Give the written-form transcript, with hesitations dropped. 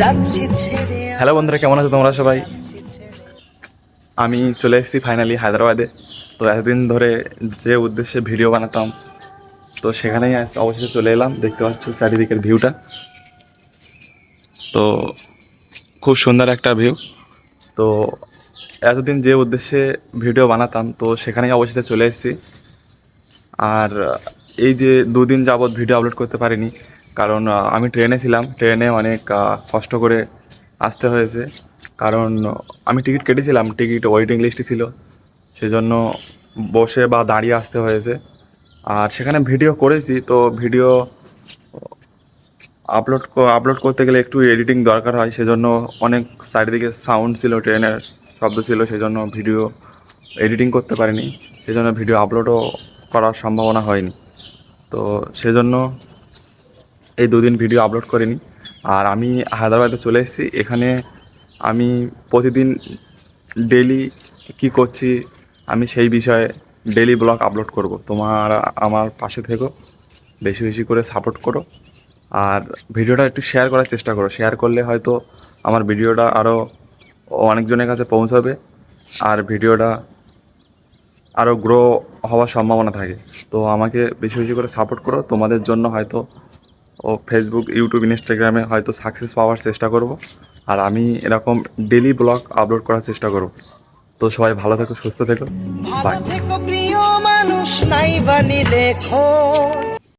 Hello বন্ধুরা, কেমন আছো তোমরা সবাই? আমি চলে এসেছি ফাইনালি হায়দ্রাবাদে। তো এতদিন ধরে যে উদ্দেশ্যে ভিডিও বানাতাম, তো সেখানেই অবশেষে চলে এলাম। দেখতে পাচ্ছ চারিদিকের ভিউটা, তো খুব সুন্দর একটা ভিউ। তো এতদিন যে উদ্দেশ্যে ভিডিও বানাতাম, তো সেখানেই অবশেষে চলে এসেছি। আর এই যে দুদিন যাবৎ ভিডিও আপলোড করতে পারিনি, কারণ আমি ট্রেনে ছিলাম। ট্রেনে অনেক কষ্ট করে আসতে হয়েছে, কারণ আমি টিকিট কেটেছিলাম, টিকিট ওয়েটিং লিস্টে ছিল, সেজন্য বসে বা দাঁড়িয়ে আসতে হয়েছে। আর সেখানে ভিডিও করেছি, তো ভিডিও আপলোড করতে গেলে একটু এডিটিং দরকার হয়, সেজন্য অনেক চারিদিকে সাউন্ড ছিল, ট্রেনের শব্দ ছিল, সেজন্য ভিডিও এডিটিং করতে পারিনি, সেজন্য ভিডিও আপলোডও করার সম্ভাবনা হয়নি। তো সেজন্য এই দুদিন ভিডিও আপলোড করিনি। আর আমি হায়দ্রাবাদে চলে এসেছি। এখানে আমি প্রতিদিন ডেলি কি করছি, আমি সেই বিষয়ে ডেলি ব্লগ আপলোড করব। তোমরা আমার পাশে থেকো, বেশি বেশি করে সাপোর্ট করো, আর ভিডিওটা একটু শেয়ার করার চেষ্টা করো। শেয়ার করলে হয়তো আমার ভিডিওটা আরও অনেকজনের কাছে পৌঁছাবে, আর ভিডিওটা আরও গ্রো হওয়ার সম্ভাবনা থাকে। তো আমাকে বেশি বেশি করে সাপোর্ট করো। তোমাদের জন্য হয়তো ফেসবুক, ইউটিউব, ইনস্টাগ্রামে হয়তো সাকসেস পাওয়ার চেষ্টা করব। আর আমি এরকম ডেলি ব্লগ আপলোড করার চেষ্টা করব। তো সবাই ভালো থেকো, সুস্থ থেকো, বাই। প্রিয় মানুষ নাই বানিলে খোঁজ।